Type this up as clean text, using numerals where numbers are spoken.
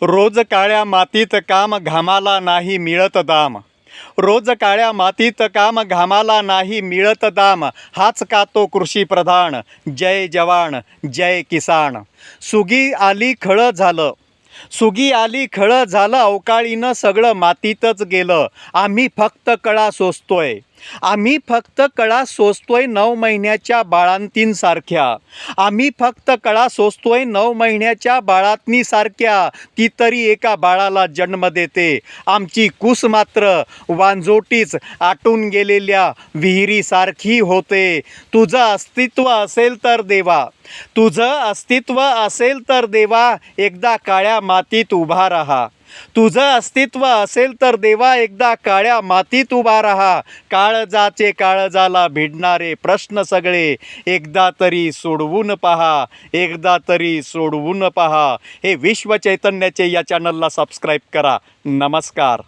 रोज काळ्या मातीत काम घामाला नाही मिळत दाम. रोज काळ्या मातीत काम घामाला नाही मिळत दाम. हाच का तो कृषीप्रधान. जय जवान जय किसान. सुगी आली खळं झालं. सुगी आली खळं झालं. अवकाळीनं सगळं मातीतच गेलं. आम्ही फक्त कळा सोसतोय. आम्ही फक्त कळा सोसतोय 9 महिन्याच्या बाळांतींसारख्या. आम्ही फक्त कळा सोसतोय 9 महिन्याच्या बाळांतींसारख्या. ती तरी एका बाळाला जन्म देते. आमची कूस मात्र वांजोटीच आटून गेलेल्या विहिरीसारखी होते. तुझं अस्तित्व असेल तर देवा, तुझं अस्तित्व असेल तर देवा, एकदा काळ्या मातीत उभा राहा. तुझं अस्तित्व असेल तर देवा, एकदा काळ्या मातीत उभा राहा. काळजाचे काळजाला भिडणारे प्रश्न सगळे एकदा तरी सोडवून पहा. एकदा तरी सोडवून पहा. हे विश्व चैतन्याचे या चॅनलला सबस्क्राईब करा. नमस्कार.